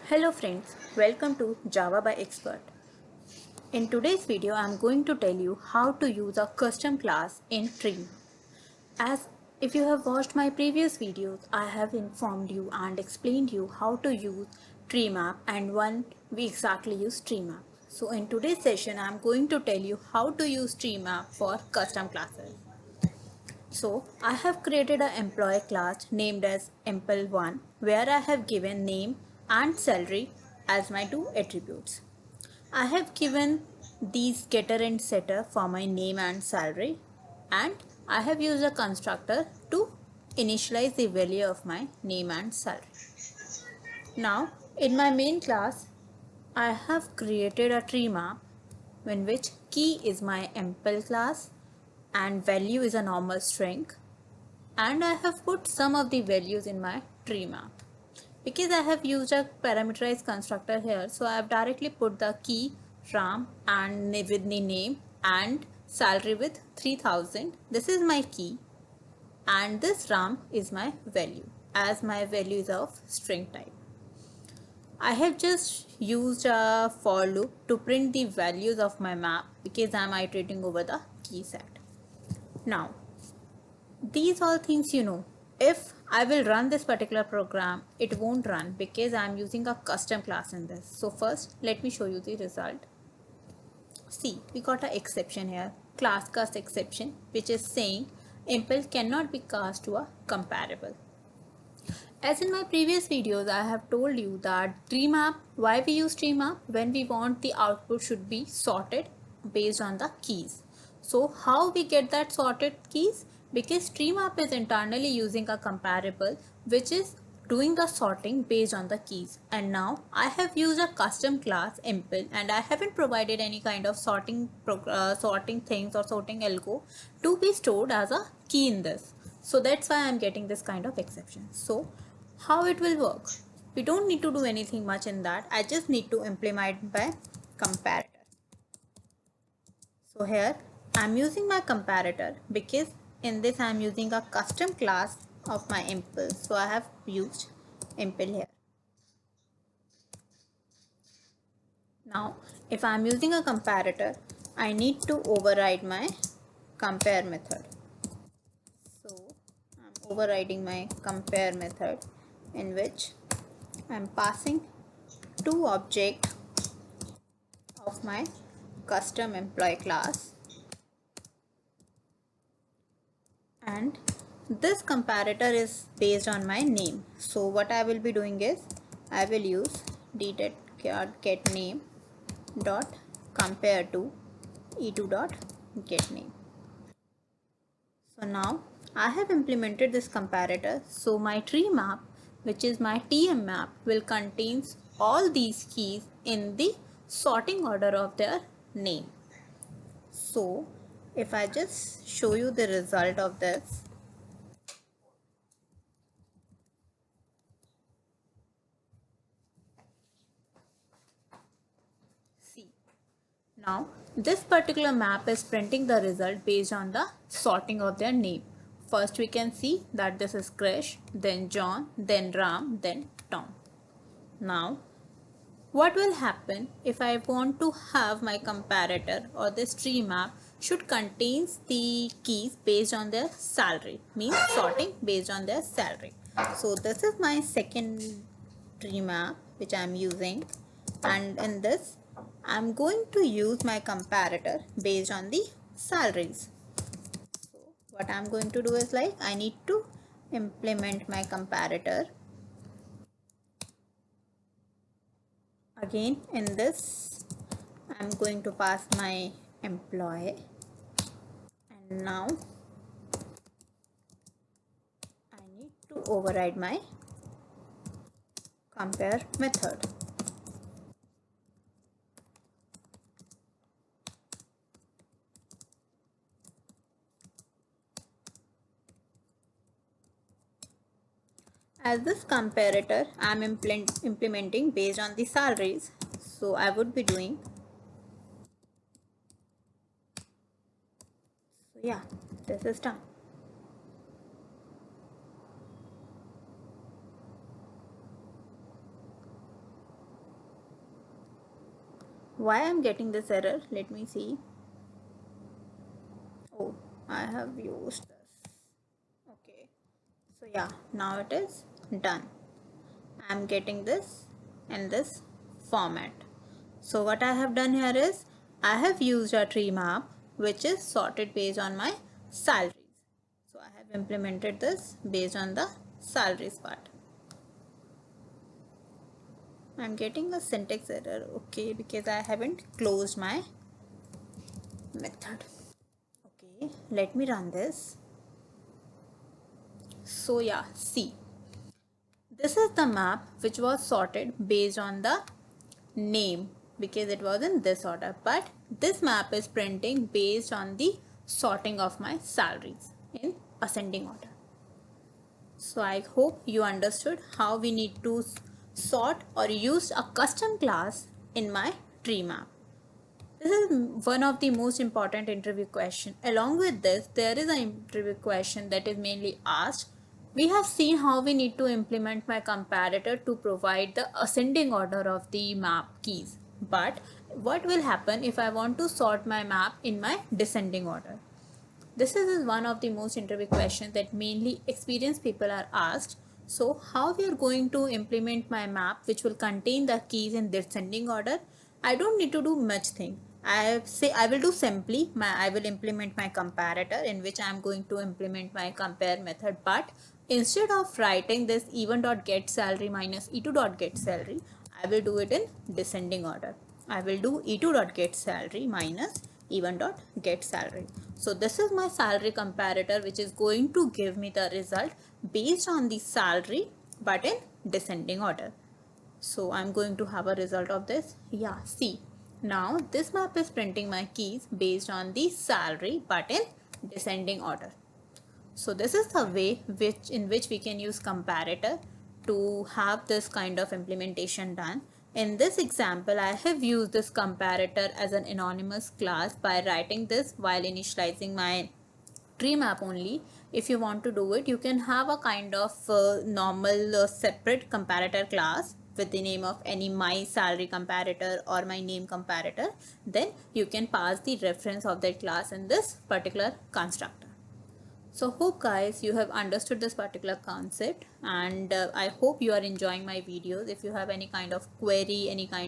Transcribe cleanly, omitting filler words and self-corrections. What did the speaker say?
Hello friends, welcome to Java by Expert. In today's video, I am going to tell you how to use a custom class in Tree. As if you have watched my previous videos, I have informed you and explained you how to use tree map and when we exactly use tree map. So in today's session, I am going to tell you how to use tree map for custom classes. I have created an employee class named as empl1 where I have given name and salary as my two attributes. I have given these getter and setter for my name and salary, and I have used a constructor to initialize the value of my name and salary. Now in my main class I have created a tree map in which key is my empl class and value is a normal string, and I have put some of the values in my tree map. Because I have used a parameterized constructor here, so I have directly put the key Ram and with the name and salary with 3000. This is my key and this Ram is my value as my value is of string type. I have just used a for loop to print the values of my map because I am iterating over the key set. Now these all things if I will run this particular program, it won't run because I am using a custom class in this. So first let me show you the result. See, we got an exception here, class cast exception, which is saying impl cannot be cast to a comparable. As in my previous videos, I have told you that tree map, why we use tree map? When we want the output should be sorted based on the keys. So how we get that sorted keys? Because tree map is internally using a comparable which is doing the sorting based on the keys. And now I have used a custom class impl and I haven't provided any kind of sorting things or sorting algo to be stored as a key in this. So that's why I'm getting this kind of exception. So how it will work? We don't need to do anything much in that. I just need to implement by comparator. So here I'm using my comparator because in this I'm using a custom class of my impl. So I have used impl here. Now if I'm using a comparator, I need to override my compare method. So I'm overriding my compare method in which I'm passing two objects of my custom employee class, and this comparator is based on my name. So what I will be doing is I will use get name dot compare to e2 dot get name. So now I have implemented this comparator. So my tree map, which is my TM map, will contains all these keys in the sorting order of their name. So if I just show you the result of this, see, now this particular map is printing the result based on the sorting of their name. First we can see that this is Krish, then John, then Ram, then Tom. Now what will happen if I want to have my comparator or this tree map should contains the keys based on their salary, means sorting based on their salary. So this is my second tree map which I am using, and in this I am going to use my comparator based on the salaries. So what I am going to do is like I need to implement my comparator. Again in this I'm going to pass my employee, and now I need to override my compare method. As this comparator I am implementing based on the salaries, so I would be doing, so yeah, this is done. why I'm getting this error, let me see. Oh, I have used this. Okay, so yeah, now it is done. I'm getting this in this format. So what I have done here is I have used a tree map which is sorted based on my salaries. So I have implemented this based on the salaries part. I'm getting a syntax error, okay, because I haven't closed my method. Okay, let me run this. So yeah, see, this is the map which was sorted based on the name because it was in this order, but this map is printing based on the sorting of my salaries in ascending order. So I hope you understood how we need to sort or use a custom class in my tree map. This is one of the most important interview question. Along with this, there is an interview question that is mainly asked. We have seen how we need to implement my comparator to provide the ascending order of the map keys. But what will happen if I want to sort my map in my descending order? This is one of the most interview questions that mainly experienced people are asked. So how we are going to implement my map which will contain the keys in descending order? I don't need to do much thing. I will do simply I will implement my comparator in which I am going to implement my compare method, but instead of writing this even.get salary minus e2.get salary, I will do it in descending order. I will do e2.get salary minus even.get salary. So this is my salary comparator which is going to give me the result based on the salary but in descending order. So I'm going to have a result of this. Yeah, see, now this map is printing my keys based on the salary but in descending order. So this is the way in which we can use comparator to have this kind of implementation done. In this example, I have used this comparator as an anonymous class by writing this while initializing my tree map only. If you want to do it, you can have a kind of normal separate comparator class with the name of any my salary comparator or my name comparator. Then you can pass the reference of that class in this particular constructor. So hope guys you have understood this particular concept, and I hope you are enjoying my videos. If you have any kind of query, any kind